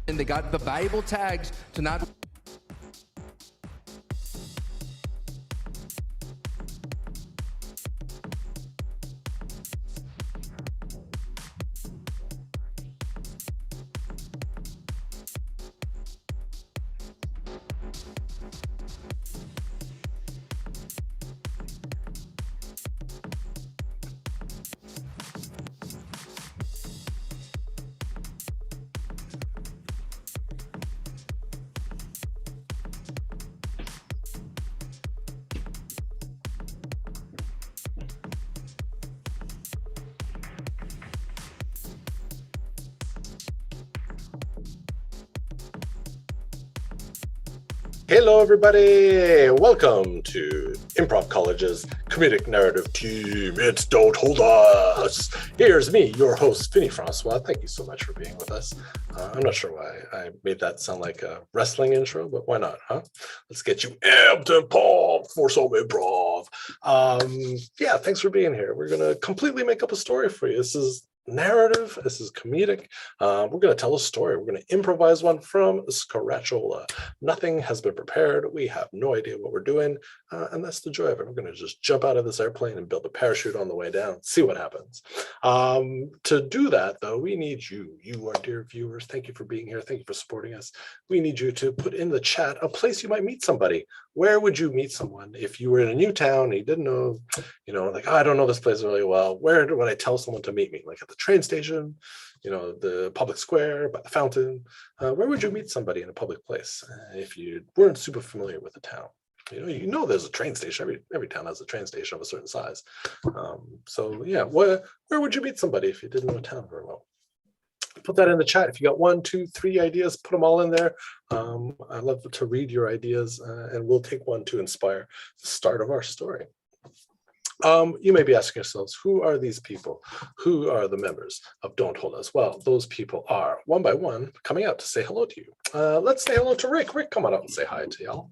and they got the valuable tags to not. Hello, everybody. Welcome to Improv College's Comedic Narrative Team. It's Don't Hold Us. Here's me, your host, Vinny Francois. Thank you so much for being with us. I'm not sure why I made that sound like a wrestling intro, but why not, huh? Let's get you amped and pumped for some improv. Yeah, thanks for being here. We're going to completely make up a story for you. This is narrative. This is comedic. We're going to tell a story. We're going to improvise one from scratchola. Nothing has been prepared. We have no idea what we're doing. And that's the joy of it. We're going to just jump out of this airplane and build a parachute on the way down, see what happens. To do that, though, we need you, our dear viewers. Thank you for being here. Thank you for supporting us. We need you to put in the chat a place you might meet somebody. Where would you meet someone if you were in a new town and you didn't know, like, oh, I don't know this place really well. Where would I tell someone to meet me? Like at the train station, the public square, by the fountain. Where would you meet somebody in a public place if you weren't super familiar with the town? There's a train station. Every town has a train station of a certain size. So yeah, where would you meet somebody if you didn't know a town very well? Put that in the chat. If you got 1, 2, 3 ideas, put them all in there. I'd love to read your ideas, and we'll take one to inspire the start of our story. You may be asking yourselves, who are these people? Who are the members of Don't Hold Us? Well, those people are, one by one, coming out to say hello to you. Let's say hello to Rick. Rick, come on out and say hi to y'all.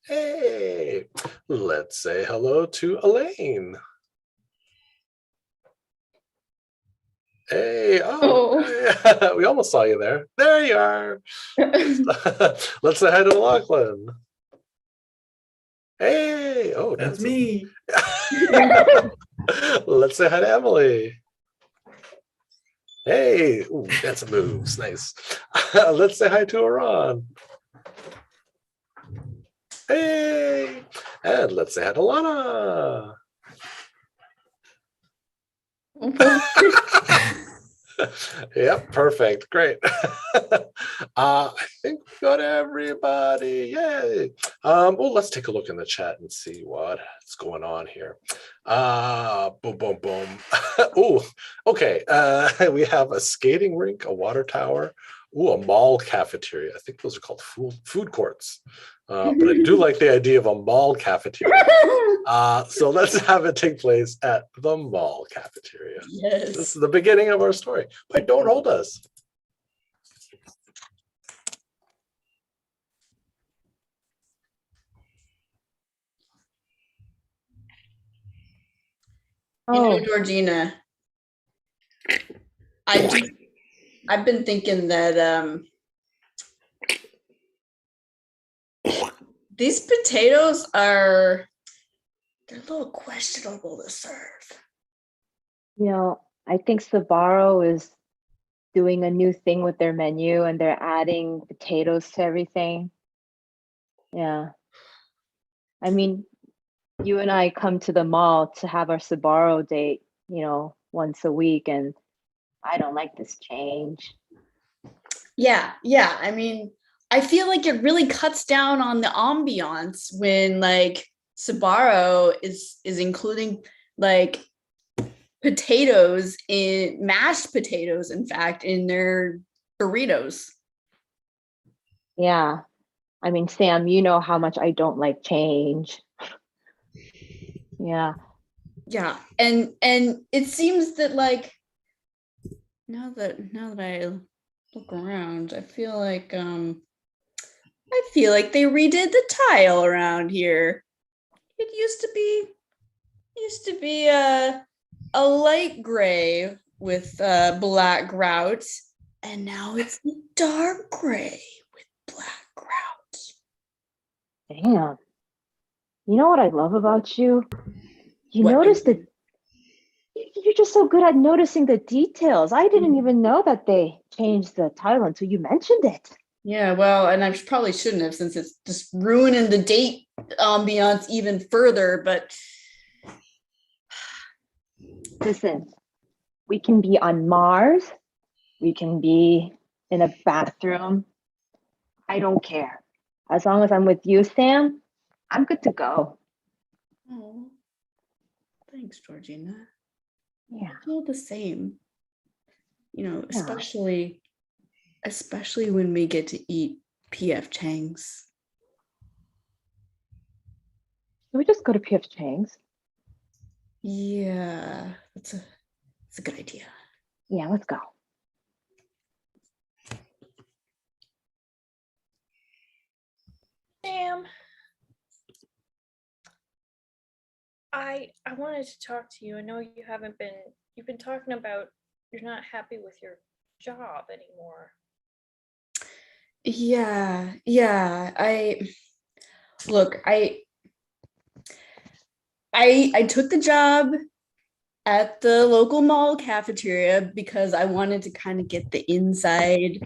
Hey, let's say hello to Elaine. Hey, yeah, we almost saw you there. There you are. Let's say hi to Lachlan. Hey, that's me. Let's say hi to Emily. Hey, ooh, dancing moves, nice. Let's say hi to Iran. Hey, and let's say hi to Lana. Yep, perfect, great. I think we got everybody. Yay. Well, let's take a look in the chat and see what's going on here. Boom, boom, boom. Oh, okay. We have a skating rink, a water tower, a mall cafeteria. I think those are called food courts. But I do like the idea of a mall cafeteria. So let's have it take place at the mall cafeteria. Yes. This is the beginning of our story. But Don't Hold Us. Georgina, I've been thinking that these potatoes they're a little questionable to serve. I think Sbarro is doing a new thing with their menu and they're adding potatoes to everything. Yeah. I mean, you and I come to the mall to have our Sbarro date, once a week, and I don't like this change. Yeah. I mean, I feel like it really cuts down on the ambiance when like Sbarro is including like potatoes, in mashed potatoes, in fact, in their burritos. Yeah. I mean, Sam, you know how much I don't like change. Yeah. And it seems that like now that I look around, I feel like they redid the tile around here. It used to be a light gray with black grout, and now it's dark gray with black crowds. Damn. You know what I love about you? You What? notice that you're just so good at noticing the details. I didn't even know that they changed the title until you mentioned it. Yeah, well, and I probably shouldn't have, since it's just ruining the date ambiance even further, but Listen, we can be on Mars. We can be in a bathroom. I don't care. As long as I'm with you, Sam, I'm good to go. oh, thanks, Georgina. Yeah. I feel the same. You know, Yeah. especially when we get to eat PF Chang's. Can we just go to P.F. Chang's? Yeah, that's a good idea. Yeah, let's go. Sam, I wanted to talk to you. I know you've been talking about you're not happy with your job anymore. Yeah, I took the job at the local mall cafeteria because I wanted to kind of get the inside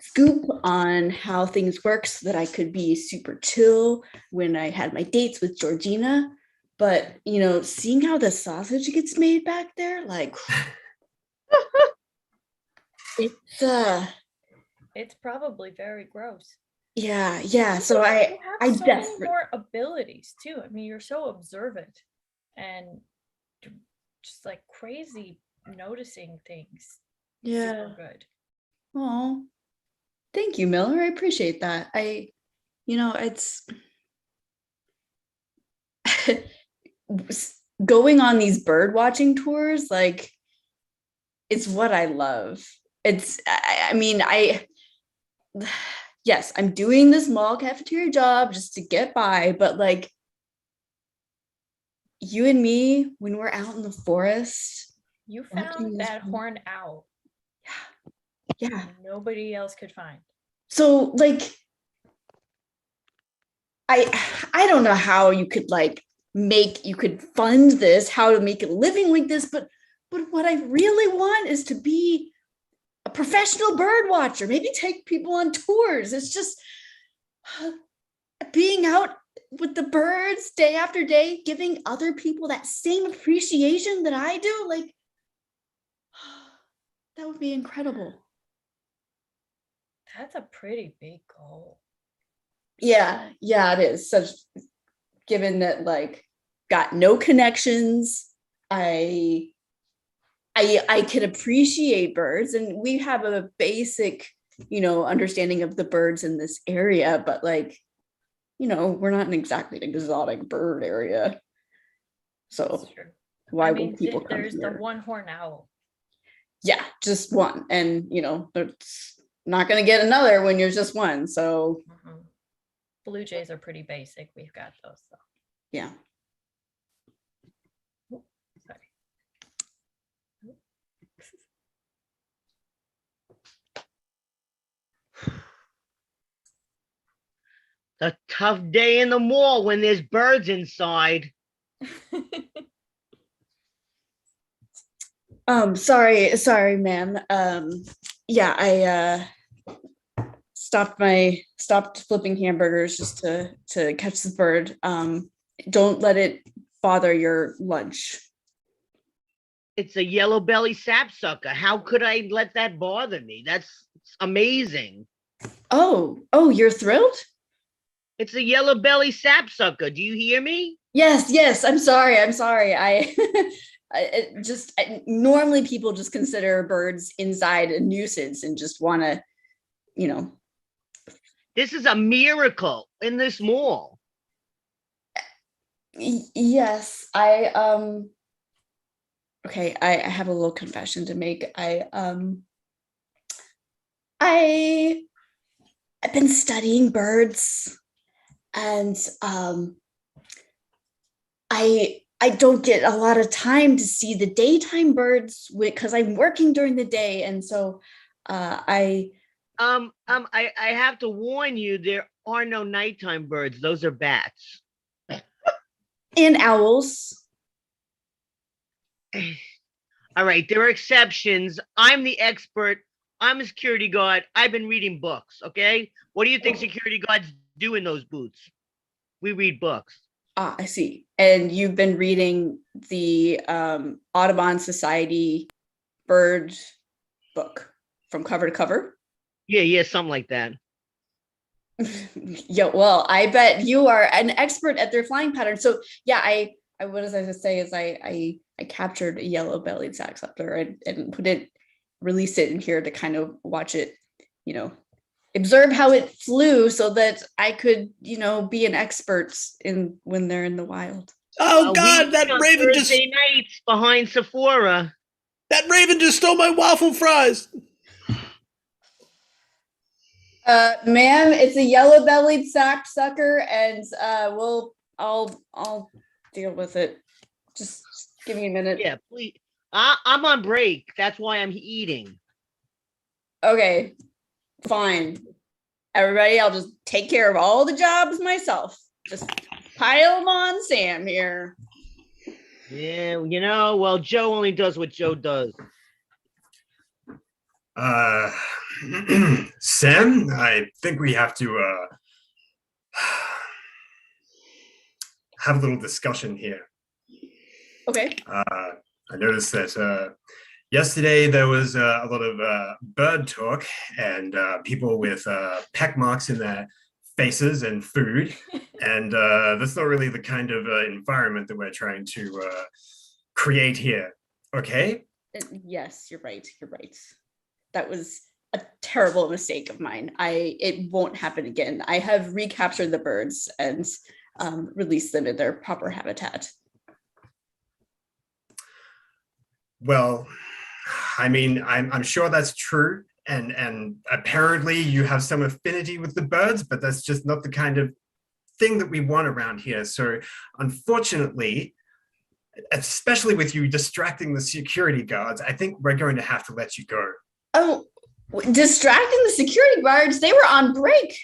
scoop on how things work so that I could be super chill when I had my dates with Georgina. But, you know, seeing how the sausage gets made back there, like, It's probably very gross. yeah. So You I have so many desperately, more abilities too. I mean, you're so observant and just like crazy noticing things. yeah. Super good. Oh, thank you, Miller. I appreciate that. It's going on these bird watching tours, like, it's what I love. Yes, I'm doing this mall cafeteria job just to get by, but like, you and me, when we're out in the forest, You watching found this that horned owl yeah. nobody else could find. So like, I don't know how you could fund this, how to make a living like this, but what I really want is to be a professional bird watcher, maybe take people on tours. It's just being out with the birds day after day, giving other people that same appreciation that I do. Like, that would be incredible. That's a pretty big goal. Yeah, it is. Given that, like, got no connections, I can appreciate birds, and we have a basic, understanding of the birds in this area, but like, we're not in exactly an exotic bird area. So That's true. why I would mean, people come there's here? the one horned owl. Yeah, just one. And there's not going to get another when you're just one. So Blue jays are pretty basic. We've got those though. yeah. Sorry. A tough day in the mall when there's birds inside. Sorry, ma'am. Yeah, I stopped flipping hamburgers just to catch the bird. Don't let it bother your lunch. It's a yellow belly sapsucker. How could I let that bother me? That's amazing. Oh, you're thrilled? It's a yellow belly sapsucker. Do you hear me? Yes. I'm sorry. Normally people just consider birds inside a nuisance and just want to, This is a miracle in this mall. Yes, okay, I have a little confession to make. I've been studying birds, and I don't get a lot of time to see the daytime birds because I'm working during the day, and so I I have to warn you, there are no nighttime birds. Those are bats. and owls. All right, there are exceptions. I'm the expert. I'm a security guard. I've been reading books, okay? What do you think security guards do in those booths? We read books. Ah, I see. And you've been reading the Audubon Society bird book from cover to cover? Yeah, something like that. Yeah, well, I bet you are an expert at their flying patterns. So yeah, I what was I going to say is I captured a yellow-bellied saxhopper and released it in here to kind of watch it, observe how it flew so that I could, be an expert in when they're in the wild. Oh We God, meet that on raven Thursday nights behind Sephora. just stole my waffle fries. Ma'am, it's a yellow-bellied sapsucker, and I'll deal with it. Just give me a minute. Yeah, please. I'm on break. That's why I'm eating. Okay, fine. Everybody, I'll just take care of all the jobs myself. Just pile them on Sam here. Yeah, well, Joe only does what Joe does. Sam, I think we have to have a little discussion here. Okay. I noticed that yesterday there was a lot of bird talk and people with peck marks in their faces and food, and that's not really the kind of environment that we're trying to create here. Okay? Yes, you're right. You're right. That was a terrible mistake of mine. It won't happen again. I have recaptured the birds and released them in their proper habitat. Well, I mean, I'm sure that's true, and apparently you have some affinity with the birds, but that's just not the kind of thing that we want around here. So unfortunately, especially with you distracting the security guards, I think we're going to have to let you go. Oh, distracting the security guards? They were on break.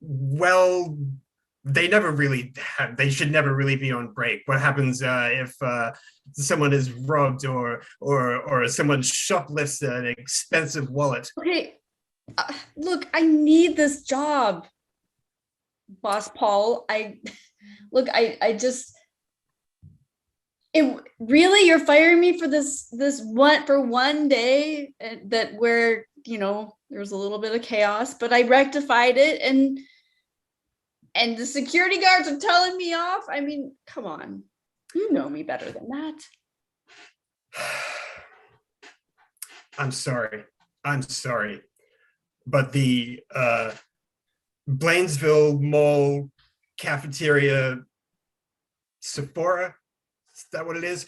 Well, they should never really be on break. What happens if someone is robbed or someone shoplifts an expensive wallet? Okay, look, I need this job, Boss Paul. I just, really, you're firing me for this one day that where there was a little bit of chaos, but I rectified it, and the security guards are telling me off. I mean, come on, you know me better than that. I'm sorry, but the Blainesville Mall cafeteria Sephora, is that what it is?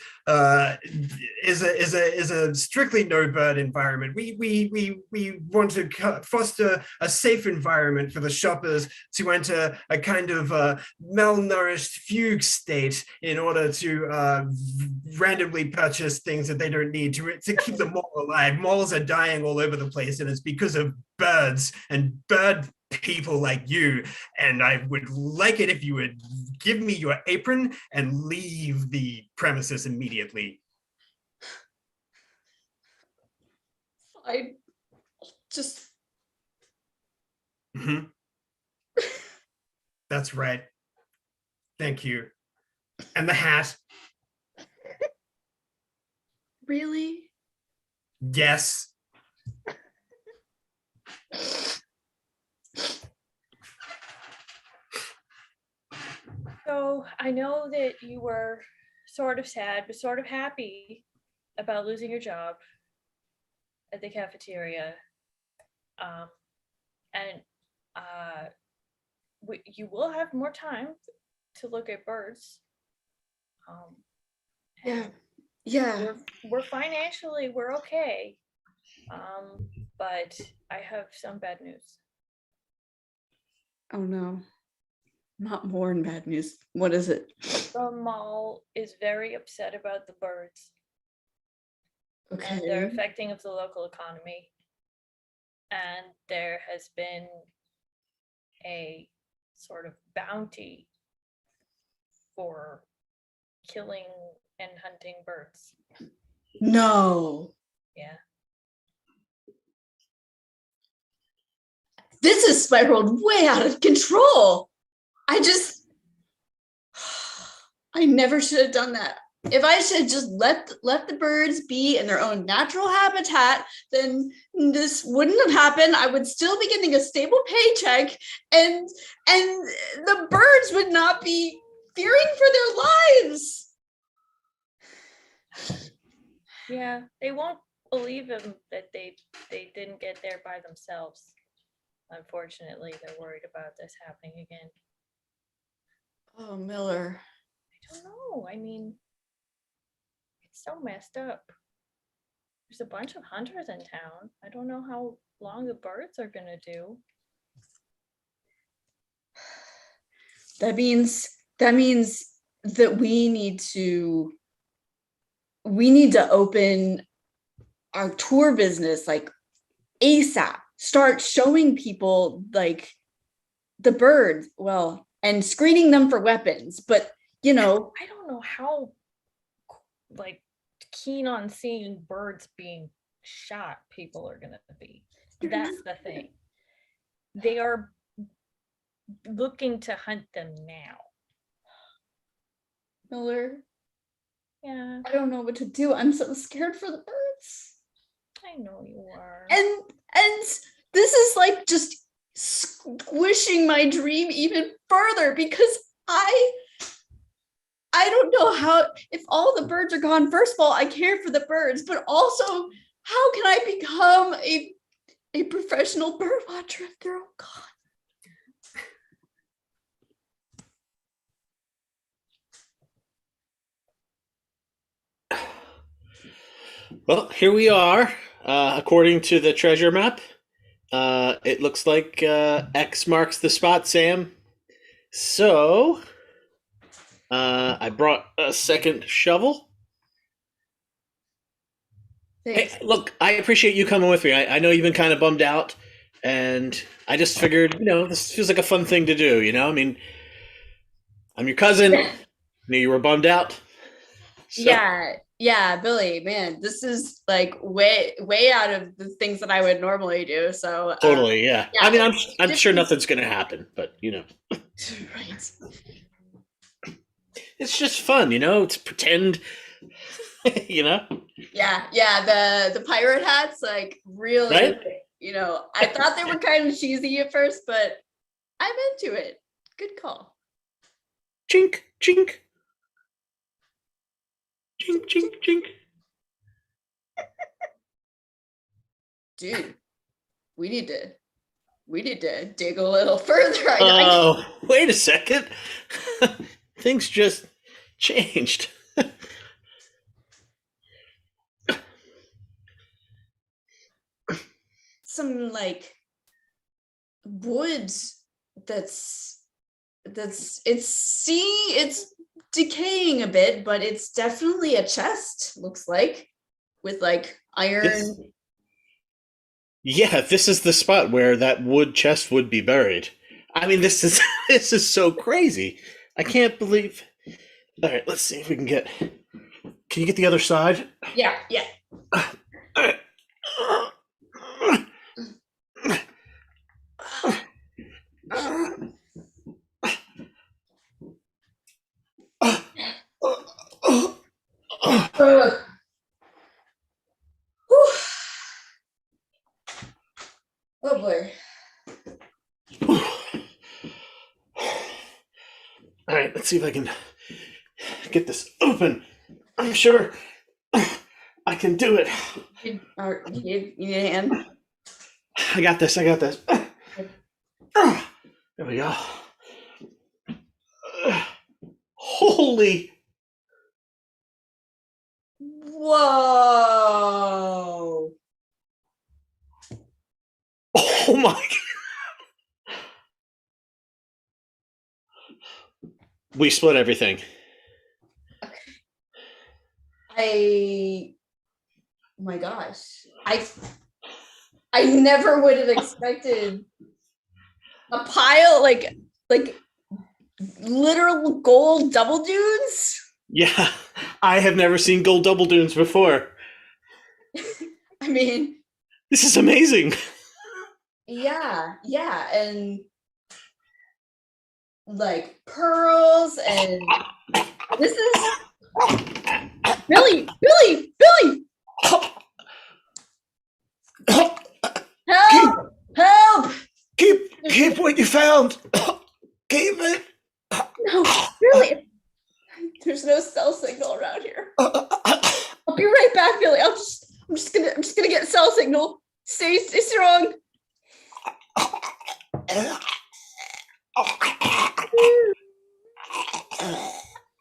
Is a strictly no bird environment. We want to foster a safe environment for the shoppers to enter a kind of malnourished fugue state in order to randomly purchase things that they don't need to keep the mall alive. Malls are dying all over the place, and it's because of birds and bird people like you. And I would like it if you would give me your apron and leave the premises immediately. I just... Mm-hmm. That's right. Thank you. And the hat. Really? Yes. So I know that you were sort of sad, but sort of happy about losing your job at the cafeteria. You will have more time to look at birds. Yeah. We're financially, we're okay. But I have some bad news. Oh no. Not more than bad news. What is it? The mall is very upset about the birds. and they're Okay. affecting of the local economy. And there has been a sort of bounty for killing and hunting birds. No. Yeah. This has spiraled way out of control. I never should have done that. If I should have just let the birds be in their own natural habitat, then this wouldn't have happened. I would still be getting a stable paycheck, and the birds would not be fearing for their lives. Yeah, they won't believe him that they didn't get there by themselves. Unfortunately, they're worried about this happening again. Oh, Miller. I don't know. I mean, it's so messed up. There's a bunch of hunters in town. I don't know how long the birds are gonna do. That means that we need to open our tour business like ASAP. Start showing people like the birds, well, and screening them for weapons. But I don't know how like keen on seeing birds being shot people are gonna be. That's the thing. They are looking to hunt them now. Miller, Yeah, I don't know what to do. I'm so scared for the birds. I know you are. And this is like just squishing my dream even further because I don't know how, if all the birds are gone, first of all, I care for the birds, but also how can I become a professional bird watcher if they're all gone? Well, here we are. According to the treasure map, it looks like X marks the spot, Sam. So, I brought a second shovel. Thanks. Hey, look, I appreciate you coming with me. I know you've been kind of bummed out, and I just figured, this feels like a fun thing to do, I mean, I'm your cousin. I knew you were bummed out. So, Yeah, Billy, man, this is like way out of the things that I would normally do. So totally, yeah. yeah, I mean, I'm sure nothing's going to happen, but, right. it's just fun, It's pretend, Yeah, the pirate hats, like really, Right? I thought they were kind of cheesy at first, but I'm into it. Good call. Chink, chink. Chink, chink, chink. Dude, we need to dig a little further. Oh, wait a second. Things just changed. Some like wood it's decaying a bit, but it's definitely a chest, looks like, with like iron. Yeah, this is the spot where that wood chest would be buried. I mean, this is this is so crazy. I can't believe. All right, let's see if we can get. Can you get the other side? Yeah. All right. Oh boy. All right, let's see if I can get this open. I'm sure I can do it. You need a hand? I got this. There we go. Holy. Whoa. Oh my. We split everything. my gosh. I never would have expected a pile like literal gold double dudes. Yeah, I have never seen gold double dunes before. I mean, This is amazing. yeah, and like pearls, and this is Billy. Help! Keep what you found. Keep it. No, really. There's no cell signal around here. I'll be right back, Billy. I'm just gonna get cell signal. Stay strong.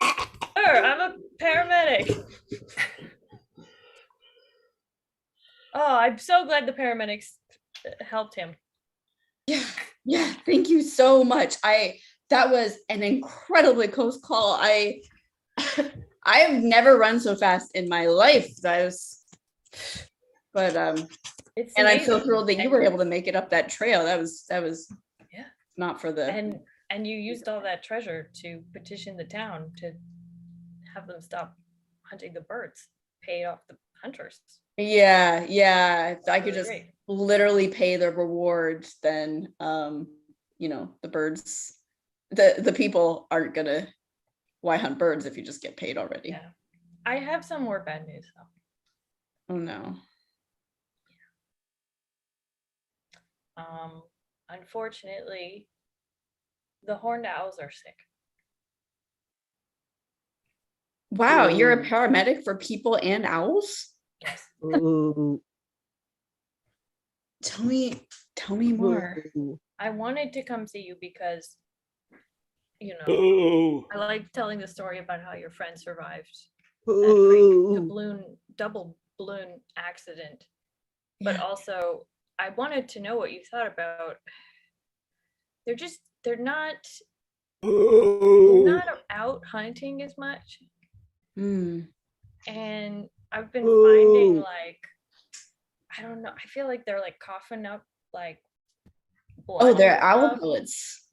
Sir, I'm a paramedic. Oh, I'm so glad the paramedics helped him. Yeah. Thank you so much. That was an incredibly close call. I have never run so fast in my life. But It's and I'm so amazing. thrilled that you were able to make it up that trail. That was Yeah. not for the And you used all that treasure to petition the town to have them stop hunting the birds, pay off the hunters. yeah. I could Really just great. literally pay the reward, then the birds, the people aren't gonna why hunt birds if you just get paid already. Yeah. I have some more bad news though. Oh no. Unfortunately, the horned owls are sick. Wow, you're a paramedic for people and owls? Yes. Tell me more. I wanted to come see you because, Oh. I like telling the story about how your friend survived that double balloon accident. But Yeah. also, I wanted to know what you thought about. They're not out hunting as much. And I've been finding I don't know, I feel like they're like coughing up like blood. Oh, they're and owl stuff. pellets.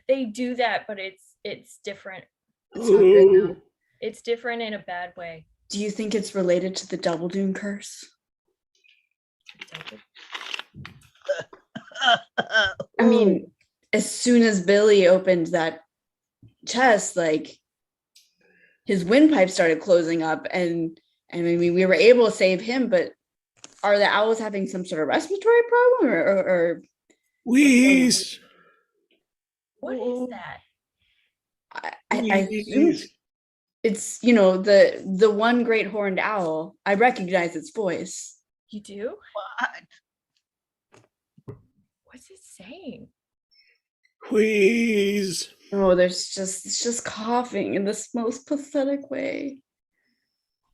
They do that, but it's different. It's not good now. It's different in a bad way. Do you think it's related to the Double Dune curse? I mean, as soon as Billy opened that chest, like his windpipe started closing up, and I mean, we were able to save him, but are the owls having some sort of respiratory problem or Wheeze. What is that? I assume it's the one great horned owl. I recognize its voice. You do? What? What's it saying? Wheeze. Oh, it's just coughing in this most pathetic way.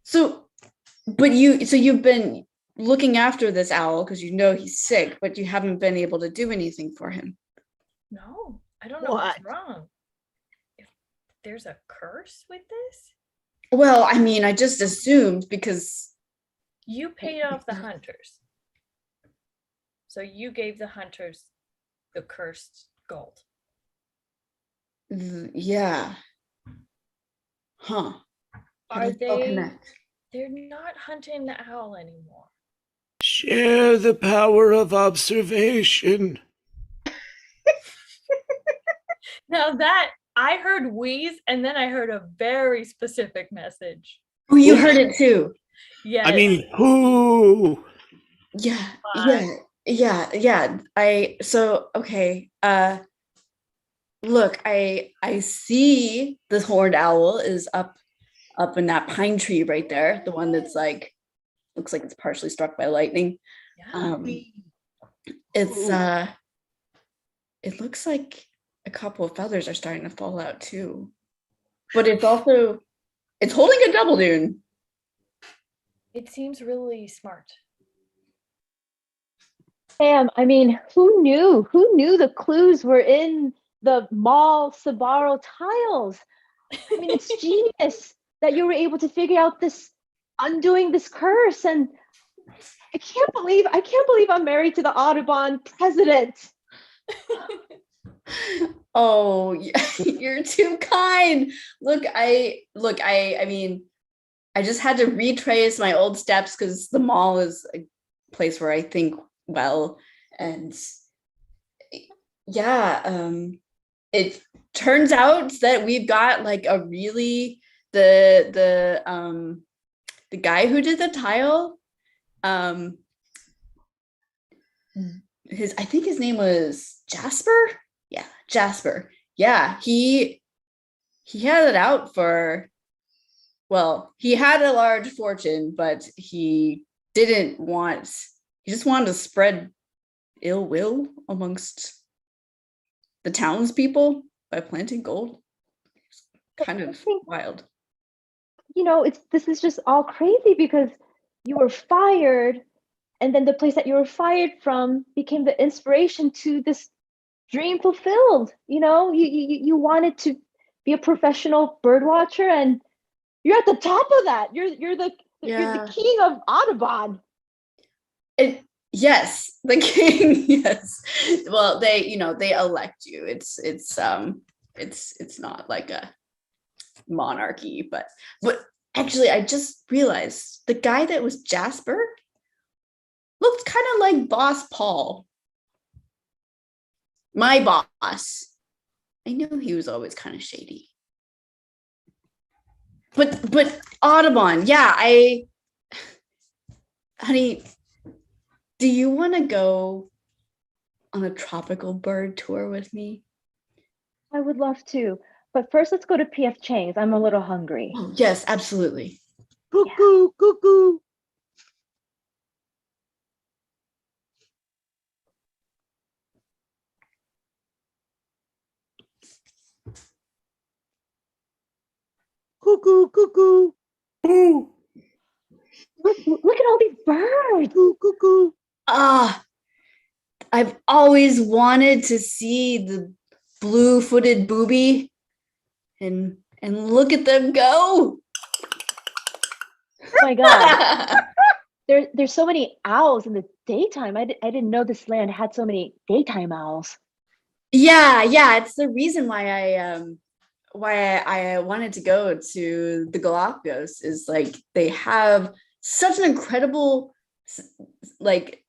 So you've been looking after this owl because he's sick, but you haven't been able to do anything for him. No, I don't know what's wrong. If there's a curse with this? Well, I mean, I just assumed because You paid off the hunters. So you gave the hunters the cursed gold. yeah. Huh. Are Does it all they? connect? They're not hunting the owl anymore. Share the power of observation. Now that I heard wheeze, and then I heard a very specific message. Oh, you heard it too. Yes. I mean, who? Yeah. Okay. Look, I see the horned owl is up in that pine tree right there, the one that's looks like it's partially struck by lightning. Yeah. It looks like a couple of feathers are starting to fall out too. But it's holding a double dune. It seems really smart. Sam, I mean, who knew? Who knew the clues were in the mall Sabaro tiles? I mean, it's genius that you were able to figure out undoing this curse. And I can't believe I'm married to the Audubon president. Oh, you're too kind. I mean, I just had to retrace my old steps because the mall is a place where I think well, and yeah, it turns out that we've got like a really the guy who did the tile, I think his name was Jasper. Yeah, Jasper. Yeah, he had it out for, well, he had a large fortune, but he just wanted to spread ill will amongst the townspeople by planting gold. It's kind of wild. This is just all crazy because you were fired, and then the place that you were fired from became the inspiration to this dream fulfilled. You wanted to be a professional bird watcher, and you're at the top of that. You're the king of Audubon. Yes, the king. Yes. Well, they elect you. It's not like a monarchy, but actually, I just realized the guy that was Jasper looked kind of like Boss Paul. My boss. I knew he was always kind of shady. But Audubon, yeah, honey, do you want to go on a tropical bird tour with me? I would love to. But first, let's go to P.F. Chang's. I'm a little hungry. Oh, yes, absolutely. Cuckoo, cuckoo. Cuckoo, cuckoo. Ooh. Look at all these birds. Cuckoo, cuckoo. I've always wanted to see the blue-footed booby, and look at them go. Oh my God. There's so many owls in the daytime. I didn't know this land had so many daytime owls. Yeah, it's the reason why I wanted to go to the Galapagos, is like they have such an incredible, like,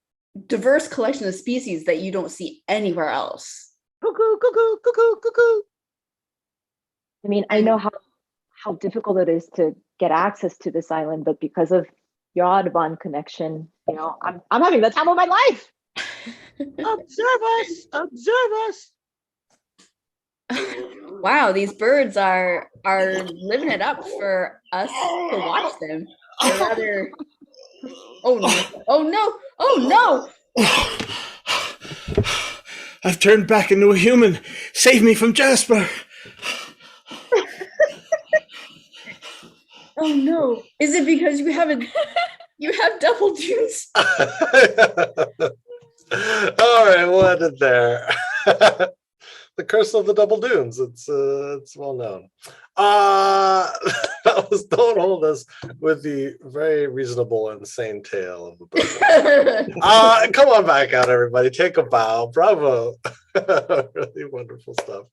diverse collection of species that you don't see anywhere else. Cuckoo, cuckoo, cuckoo, cuckoo. I mean, I know how difficult it is to get access to this island, but because of your Audubon connection, I'm having the time of my life. Observe us, observe us. Wow, these birds are living it up for us to watch them. They're rather. Oh no! Oh no! I've turned back into a human. Save me from Jasper. Oh no! Is it because you have double dunes? All right, we'll end it there. The curse of the double dunes. It's well known. That was Don't Hold Us with the very reasonable and sane tale of the bird. Come on back out, everybody. Take a bow. Bravo. Really wonderful stuff.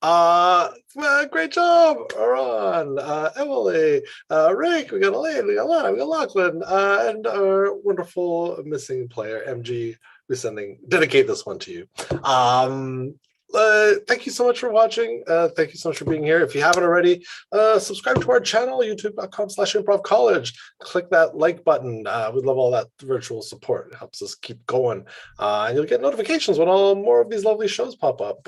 Well, great job, Ron, Emily, Rick. We got Elaine, we got Lana, we got Lachlan, and our wonderful missing player, MG. We're dedicate this one to you. Thank you so much for watching. Thank you so much for being here. If you haven't already, subscribe to our channel, youtube.com/improvcollege. Click that like button. We love all that virtual support. It helps us keep going. And you'll get notifications when more of these lovely shows pop up.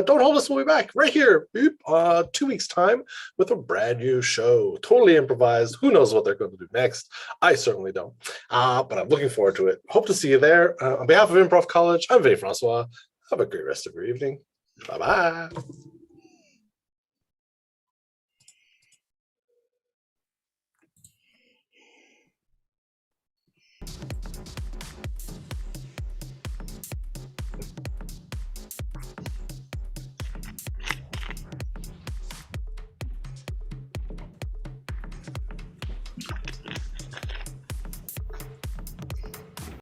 Don't Hold Us will be back right here, 2 weeks' time with a brand new show. Totally improvised. Who knows what they're going to do next? I certainly don't. But I'm looking forward to it. Hope to see you there. On behalf of Improv College, I'm Vinny Francois. Have a great rest of your evening. Bye-bye.